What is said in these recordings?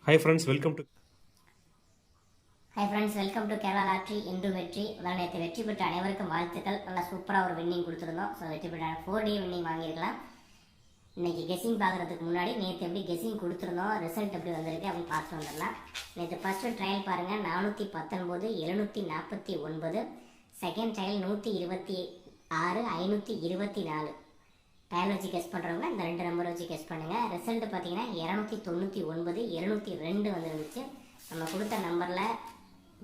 Hi friends, welcome to hi friends, welcome to Kerala lottery. இன்று வெற்றி நேற்று வெற்றி பெற்ற அனைவருக்கும் வாழ்த்துக்கள். நல்லா சூப்பராக ஒரு வின்னிங் கொடுத்துருந்தோம். ஸோ வெற்றி பெற்ற 4D வின்னிங் வாங்கியிருக்கலாம். இன்றைக்கி கெஸிங் பார்க்குறதுக்கு முன்னாடி நேற்று எப்படி கெஸிங் கொடுத்துருந்தோம், ரிசல்ட் எப்படி வந்திருக்கு அப்படின்னு பார்த்து வந்துடலாம். நேற்று ஃபஸ்ட்டு ட்ரையல் பாருங்கள், 419 749. Second trial 126 524. ட்ரையல் வச்சு கெஸ் பண்ணுறவங்க இந்த ரெண்டு நம்பர் வச்சு கெஸ் பண்ணுங்கள். ரிசல்ட் பார்த்தீங்கன்னா 299 202 வந்துருந்துச்சு. நம்ம கொடுத்த நம்பரில்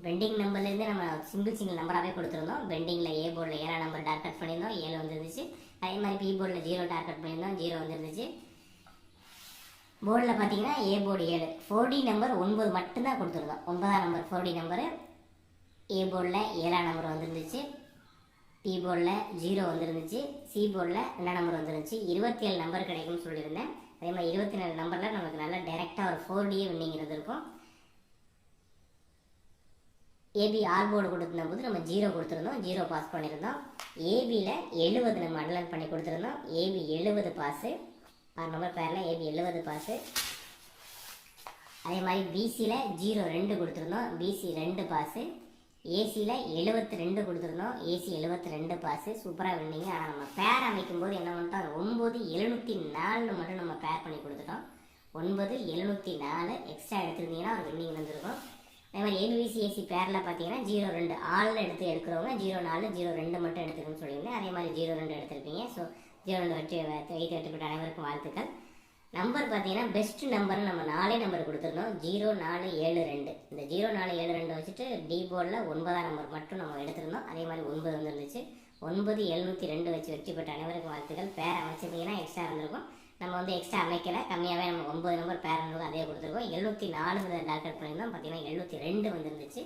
பெண்டிங் நம்பர்லேருந்து நம்ம சிங்கிள் நம்பராகவே கொடுத்துருந்தோம். பெண்டிங்கில் ஏ போர்டில் 7 நம்பர் டார்கெட் பண்ணியிருந்தோம், 7 வந்துருந்துச்சு. அதே மாதிரி பி போர்டில் 0 டார்கெட் பண்ணியிருந்தோம், 0 வந்துருந்துச்சு. போர்டில் பார்த்தீங்கன்னா ஏ போர்டு 7, 4D நம்பர் 9 மட்டும்தான் கொடுத்துருந்தோம். 9ஆம் நம்பர் 4D நம்பரு ஏ போர்டில் 7ஆம் நம்பர் வந்துருந்துச்சு. பி போர்டில் 0 வந்துருந்துச்சு. சி போர்டில் 2 நம்பர் வந்துருந்துச்சு. 27 நம்பர் கிடைக்கும்னு சொல்லியிருந்தேன். அதே மாதிரி 24 நம்பரில் நமக்கு நல்லா டைரெக்டாக ஒரு 4D வின்னிங் இருந்திருக்கும். ஏபி ஆர் போர்டு கொடுத்துருந்த போது நம்ம 0 கொடுத்துருந்தோம், 0 பாஸ் பண்ணியிருந்தோம். ஏபியில் 70 நம்ம அண்டர்லைன் பண்ணி கொடுத்துருந்தோம். ஏபி 70 பாஸு, 6 நம்பர் பேரில் ஏபி 70 பாஸு. அதே மாதிரி பிசியில் 02 கொடுத்துருந்தோம், பிசி 2 பாஸு. ஏசியில் 72 கொடுத்துருந்தோம், ஏசி 72 பாஸு. சூப்பராக வின்னிங்க. ஆனால் நம்ம பேர் அமைக்கும் போது என்ன பண்ணிட்டோம், 9704 மட்டும் நம்ம பேர் பண்ணி கொடுத்துட்டோம். 9704 எக்ஸ்ட்ரா எடுத்துருந்தீங்கன்னா ஒரு வின்னிங் வந்துருக்கும். அதே மாதிரி ஏபிசி ஏசி பேரில் பார்த்தீங்கன்னா 02 ஆளில் எடுக்கிறவங்க 04 02 மட்டும் எடுத்துக்கணும்னு சொல்லியிருந்தேன். அதே மாதிரி 02 எடுத்திருப்பீங்க. ஸோ 02 வெற்றி பெற்ற அனைவருக்கும் வாழ்த்துக்கள். நம்பர் பார்த்தீங்கன்னா பெஸ்ட் நம்பர்னு நம்ம 4 நம்பர் கொடுத்துருந்தோம், 0472. இந்த 0472 வச்சுட்டு டி போர்டில் 9ஆம் நம்பர் மட்டும் நம்ம எடுத்திருந்தோம். அதே மாதிரி 9 வந்துருந்துச்சு. 9702 வச்சு வெற்றி பெற்ற அனைவருக்கும் வாழ்த்துக்கள். பேர் அமைச்சிருந்தீங்கன்னா எக்ஸ்ட்ரா இருந்திருக்கும். நம்ம வந்து எக்ஸ்ட்ரா அமைக்கல, கம்மியாகவே நம்ம 9 நம்பர் பேரண்ட் அதே கொடுத்துருக்கோம். 704 டார்கெட் பண்ணியிருந்தோம், பார்த்தீங்கன்னா 702 வந்துருந்துச்சு.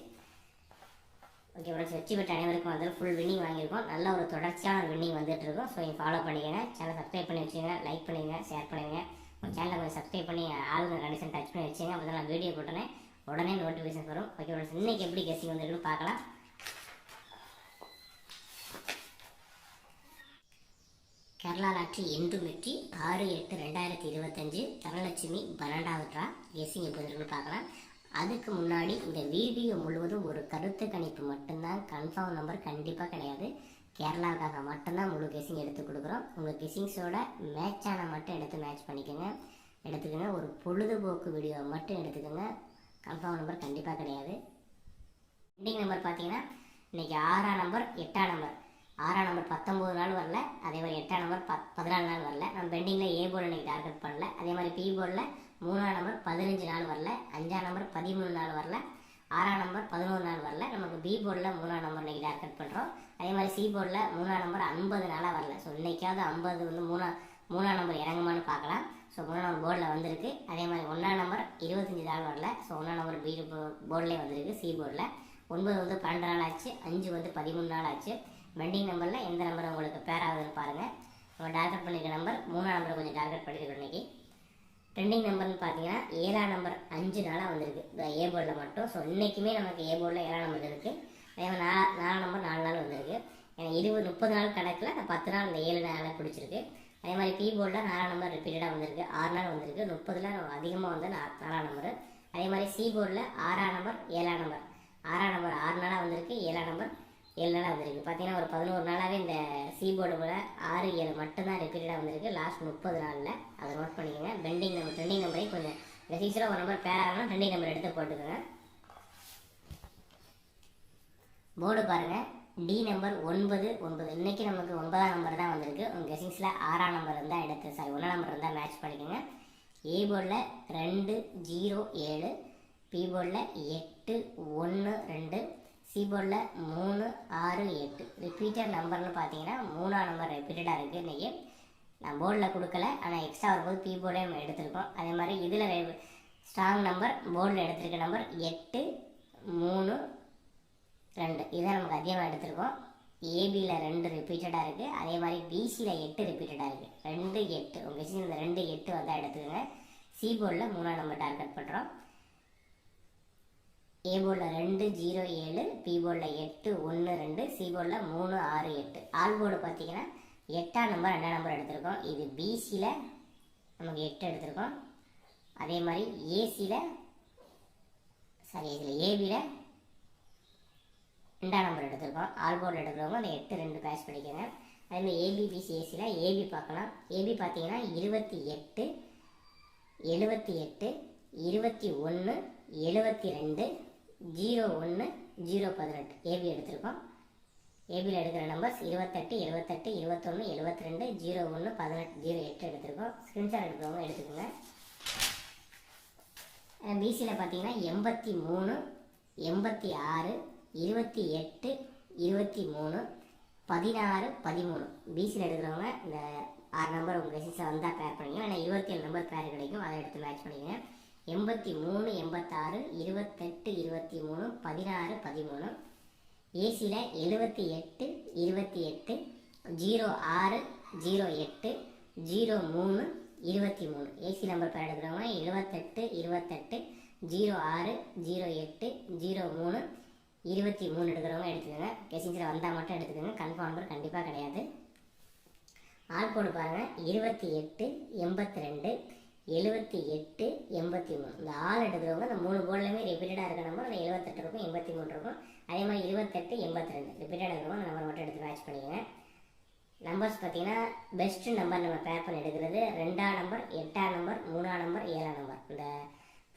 ஓகே ஃப்ரெண்ட்ஸ், வெற்றி பெற்ற அனைவருக்கும் வந்து ஃபுல் வின்னிங் வாங்கியிருக்கோம். நல்ல ஒரு தொடர்ச்சியான ஒரு வின்னிங் வந்துட்டு இருக்கோம். ஸோ நீங்கள் ஃபாலோ பண்ணிக்கங்க, சேனல் சப்ஸ்கிரைப் பண்ணி வச்சுங்க, லைக் பண்ணுங்க, ஷேர் பண்ணுங்க. உங்கள் சேனலை கொஞ்சம் சப்ஸ்கிரைப் பண்ணி ஆளுங்க கண்டிஷன் டச் பண்ணி வச்சுங்க. அப்போ தான் நான் வீடியோ போட்டோன்னே உடனே நோட்டிஃபிகேஷன் வரும். ஓகே ஃப்ரெண்ட்ஸ், இன்றைக்கி எப்படி கெஸிங் வந்துருக்குன்னு பார்க்கலாம். கேரளா லாட்ரி என்றும் வெற்றி 6/8/2025. தனலட்சுமி 12வது ட்ரா. கெஸிங் எப்படி இருக்குன்னு பார்க்கலாம். அதுக்கு முன்னாடி இந்த வீடியோ முழுவதும் ஒரு கருத்து கணிப்பு மட்டும்தான், கன்ஃபார்ம் நம்பர் கண்டிப்பாக கிடையாது. கேரளாவுக்காக மட்டும்தான் முழு கெஸிங் எடுத்து கொடுக்குறோம். உங்கள் கெஸிங்ஸோட மேட்சான மட்டும் எடுத்து மேட்ச் எடுத்துக்கோங்க. ஒரு பொழுதுபோக்கு வீடியோ மட்டும் எடுத்துக்கோங்க. கன்ஃபார்ம் நம்பர் கண்டிப்பாக கிடையாது. பெண்டிங் நம்பர் பார்த்தீங்கன்னா இன்றைக்கி 6ஆம் நம்பர் 8ஆம் நம்பர். 6ஆம் நம்பர் 19 நாள் வரல. அதே மாதிரி 8ஆம் நம்பர் 14 நாள் வரல. நம்ம பெண்டிங்கில் ஏ போர்டு இன்றைக்கி டார்கெட் பண்ணல. அதே மாதிரி பி போர்டில் 3ஆம் நம்பர் 15 நாள் வரல. 5ஆம் நம்பர் 13 நாள் வரல. 6ஆம் நம்பர் 11 நாள் வரல. நமக்கு பி போர்டில் 3ஆம் நம்பர் இன்றைக்கி டார்கெட் பண்ணுறோம். அதே மாதிரி சி போர்டில் 3ஆம் நம்பர் 50 நாளாக வரல. ஸோ இன்றைக்காவது 50 வந்து 3ஆம் நம்பர் இறங்குமான்னு பார்க்கலாம். ஸோ 3ஆம் நம்பர் போர்டில் வந்திருக்கு. அதே மாதிரி 1ஆம் நம்பர் 25 நாள் வரல. ஸோ 1ஆம் நம்பர் பி போர்டிலே வந்திருக்கு. சி போர்டில் 9 வந்து 12 நாள் ஆச்சு, 5 வந்து 13 நாள் ஆச்சு. பெண்டிங் நம்பரில் எந்த நம்பர் உங்களுக்கு பேர் ஆகுதுன்னு பாருங்கள். நம்ம டார்கெட் பண்ணியிருக்க நம்பர் 3ஆம் நம்பரை கொஞ்சம் டார்கெட் பண்ணியிருக்கோம் இன்றைக்கி. ட்ரெண்டிங் நம்பர்னு பார்த்தீங்கன்னா 7ஆம் நம்பர் 5 நாளாக வந்திருக்கு இந்த ஏ போர்டில் மட்டும். ஸோ இன்றைக்குமே நமக்கு ஏ போர்டில் 7ஆம் நம்பர் இருக்குது. அதே மாதிரி 4ஆம் நம்பர் 4 நாள் வந்திருக்கு. ஏன்னா 30 நாள் கணக்கில் 10 நாள் இந்த 7 நாளாக பிடிச்சிருக்கு. அதே மாதிரி பி போர்டில் 4ஆம் நம்பர் ரிப்பீட்டடாக வந்திருக்கு, 6 நாள் வந்திருக்கு. 30ல் அதிகமாக வந்து 4ஆம் நம்பர். அதே மாதிரி சி போர்டில் 6ஆம் நம்பர் 7ஆம் நம்பர். 6ஆம் நம்பர் 6 நாளாக வந்திருக்கு, 7ஆம் நம்பர் 7 நாளாக வந்திருக்கு. பார்த்தீங்கன்னா ஒரு 11 நாளாகவே இந்த சி போர்டு போல் 6 7 மட்டும்தான் ரிப்பீட்டடாக வந்திருக்கு லாஸ்ட் 30 நாளில். அதை நோட் பண்ணிக்கோங்க. பெண்டிங் நம்பர் ட்ரெண்டிங் நம்பரையும் கொஞ்சம் ரெசிஸ்டராக ஒரு நம்பர் பேர் ஆகணும், ட்ரெண்டிங் நம்பர் எடுத்து போட்டுக்கோங்க. போர்டு பாருங்கள், டி நம்பர் 9 இன்றைக்கி நமக்கு 9ஆம் நம்பர் தான் வந்திருக்கு. உங்கள் கெஸிங்ஸில் 6ஆம் நம்பர் இருந்தால் எடுத்து 1ஆம் நம்பர் இருந்தால் மேட்ச் பண்ணிக்கோங்க. ஏ போர்டில் 207, பி போர்டில் 812, சி போர்டில் 368. ரிப்பீட்டட் நம்பர்னு பார்த்தீங்கன்னா 3ஆம் நம்பர் ரிப்பீட்டடாக இருக்குது இன்றைக்கி. நான் போர்டில் கொடுக்கல, ஆனால் எக்ஸ்ட்ரா வரும்போது பி போர்டே நம்ம எடுத்திருக்கோம். அதே மாதிரி இதில் ஸ்ட்ராங் நம்பர் போர்டில் எடுத்திருக்க நம்பர் 832. இதை நமக்கு அதிகமாக எடுத்திருக்கோம். ஏபியில் 2 ரிப்பீட்டடாக இருக்குது. அதே மாதிரி பிசியில் 8 ரிப்பீட்டடாக இருக்குது. 2 8 உங்கள் கெஸிங் இந்த 2 8 வந்தால் எடுத்துக்கோங்க. சி போர்டில் 3ஆம் நம்பர் டார்கெட் பண்ணுறோம். ஏ போர்டில் 207, பி போர்டில் 812, சி போர்டில் 368. ஆல் போர்டு பார்த்தீங்கன்னா 8ஆம் நம்பர் 2ஆம் நம்பர் எடுத்திருக்கோம். இது பிசியில் நமக்கு 8 எடுத்திருக்கோம். அதே மாதிரி ஏசியில் சரி, இதில் ஏபியில் 2ஆம் நம்பர் எடுத்திருக்கோம். ஆல் போர்டில் எடுக்கிறவங்க அந்த 8 2 பேட்ச் படிக்கங்க. அதேமாதிரி ஏபிபிசிஎஸ்சியில் ஏபி பார்க்கலாம். ஏபி பார்த்தீங்கன்னா 28 78 21 72 01 018 ஏபி எடுத்திருக்கோம். ஏபியில் எடுக்கிற நம்பர்ஸ் 28 78 21 72 01 18 08 எடுத்திருக்கோம். ஸ்க்ரீன்ஷாட் எடுக்கிறவங்க எடுத்துக்கோங்க. பிசியில் பார்த்தீங்கன்னா 83 86 28 23 16 13 பிசியில் எடுக்கிறவங்க இந்த 6 நம்பர் உங்கள் ரெசிஸில் வந்தால் பேர் பண்ணிங்க. ஆனால் 27 நம்பர் பேர் கிடைக்கும், அதை எடுத்து மேட்ச் பண்ணிங்க. 83 86 28 23 16 13. ஏசியில் 78 28 06 08 03 23. ஏசி நம்பர் பேர் எடுக்கிறவங்க 78 28 06 08 03 23 எடுக்கிறவங்க எடுத்துக்கோங்க. கெசிங்ஸில் வந்தால் மட்டும் எடுத்துக்கோங்க, கன்ஃபார்ம் நம்பர் கண்டிப்பாக கிடையாது. ஆள் கோடு பாருங்கள் 28 82 78 83. இந்த ஆள் எடுக்கிறவங்க இந்த 3 போர்டுலையுமே ரிப்பீட்டடாக இருக்க நம்பர் அந்த 78 இருக்கும், 83 இருக்கும். அதே மாதிரி 28 82 ரிப்பீட்டடாக இருக்கிறவங்க அந்த நம்பர் மட்டும் எடுத்து மேட்ச் பண்ணிக்கோங்க. நம்பர்ஸ் பார்த்தீங்கன்னா பெஸ்ட்டு நம்பர் நம்ம பேர் பண்ணி எடுக்கிறது 2ஆம் நம்பர் 8ஆம் நம்பர் 3ஆம் நம்பர் 7ஆம் நம்பர். இந்த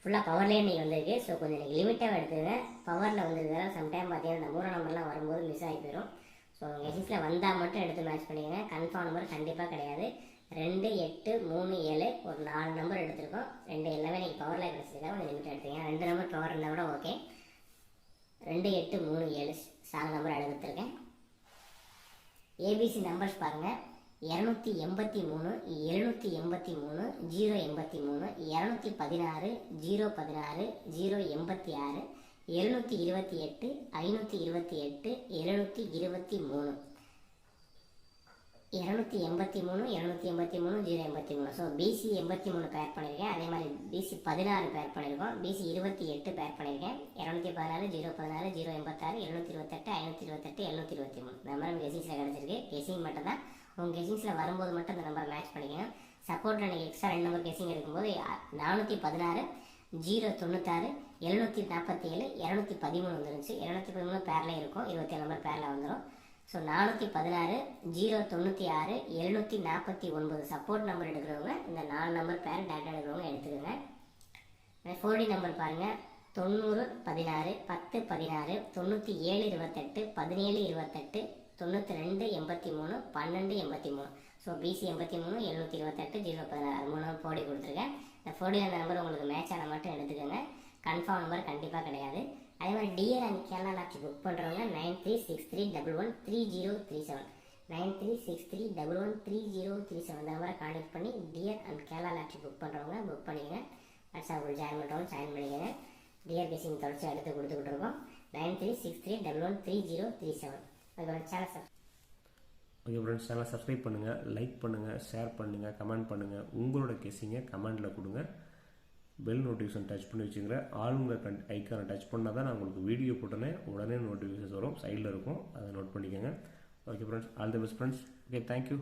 ஃபுல்லாக பவர்லேயே இன்றைக்கி வந்திருக்கு. ஸோ கொஞ்சம் இன்றைக்கி லிமிட்டாக எடுத்துக்கங்க. பவரில் வந்துருக்கிறதா சம்டைம் பார்த்தீங்கன்னா இந்த 3ஆம் நம்பர்லாம் வரும்போது மிஸ் ஆகி போயிடும். ஸோ உங்கள் எசிஸில் வந்தால் மட்டும் எடுத்து மேட்ச் பண்ணிக்கங்க, கன்ஃபார்ம் நம்பர் கண்டிப்பாக கிடையாது. 2 8 3 7 ஒரு 4 நம்பர் எடுத்திருக்கோம். 2 எல்லாமே நீங்கள் பவரில் கிடச்சிருக்கா கொஞ்சம் லிமிட்டாக எடுத்துக்கங்க. 2 நம்பர் பவர் இருந்தால் கூட ஓகே. 2 8 3 7 சாங் நம்பர் எடுத்துருக்கேன். ஏபிசி நம்பர்ஸ் பாருங்கள் 283 783 083 216 016 086 728 528 723 283 783 083. ஸோ பிசி 83 பேர் பண்ணியிருக்கேன். அதே மாதிரி பிசி 16 பேர் பண்ணியிருக்கோம். பிசி 28 பேர் பண்ணியிருக்கேன். 216 016 086 728 528 723 இந்த மாதிரி கெசிங்ஸில் கிடச்சிருக்கு. கெசிங் மட்டும் தான் உங்கள் கெசிங்ஸில் வரும்போது மட்டும் இந்த நம்பரை மேட்ச் பண்ணிக்கணும். சப்போர்ட்டில் நீங்கள் எக்ஸ்ட்ரா 2 நம்பர் கெசிங் எடுக்கும்போது 416 096 747 213 வந்துருந்துச்சு. 213 பேரில் இருக்கும், 27 நம்பர் பேரில் வந்துடும். ஸோ 416 096 749 சப்போர்ட் நம்பர் எடுக்கிறவங்க இந்த 4 நம்பர் பேர் டேட்டா எடுக்கிறவங்க எடுத்துக்கோங்க. 4D நம்பர் பாருங்கள் 90 16 10 16 97 28 17 28 92 83 12 83. ஸோ பிசி 83 728 016 3 நம்பர் 4D கொடுத்துருக்கேன். இந்த 4D அந்த நம்பர் உங்களுக்கு மேட்ச் ஆன மட்டும் எடுத்துக்கோங்க, கன்ஃபார்ம் நம்பர் கண்டிப்பாக கிடையாது. அதே மாதிரி டியர் அண்ட் கேரளா லாட்சி புக் பண்ணுறவங்க 9363113037 9363113037 இந்த நம்பரை கான்டெக்ட் பண்ணி டியர் அண்ட் கேரளா லாட்சி புக் பண்ணுறவங்க புக் பண்ணிக்கங்க. வாட்ஸ்அப் உங்களுக்கு ஜாயின் பண்ணுறவங்க ஜாயின் பண்ணிக்கங்க. டியர் கெசிங் தொடர்ச்சி எடுத்து கொடுத்துக்கிட்டு இருக்கோம். 9363113037 அதுக்கோட சேனல் ஓகே ஃப்ரெண்ட்ஸ், சேனலை சப்ஸ்கிரைப் பண்ணுங்கள், லைக் பண்ணுங்கள், ஷேர் பண்ணுங்கள், கமெண்ட் பண்ணுங்கள். உங்களோட கெஸிங்கை கமெண்டில் கொடுங்க. பெல் நோட்டிஃபிகேஷன் டச் பண்ணி வச்சுக்கிற ஆளுங்க ஐக்கானை டச் பண்ணால் தான் நான் உங்களுக்கு வீடியோ போட்டோன்னே உடனே நோட்டிஃபிகேஷன்ஸ் வரும், சைடில் இருக்கும், அதை நோட் பண்ணிக்கோங்க. Okay friends, all the best friends. Okay, thank you.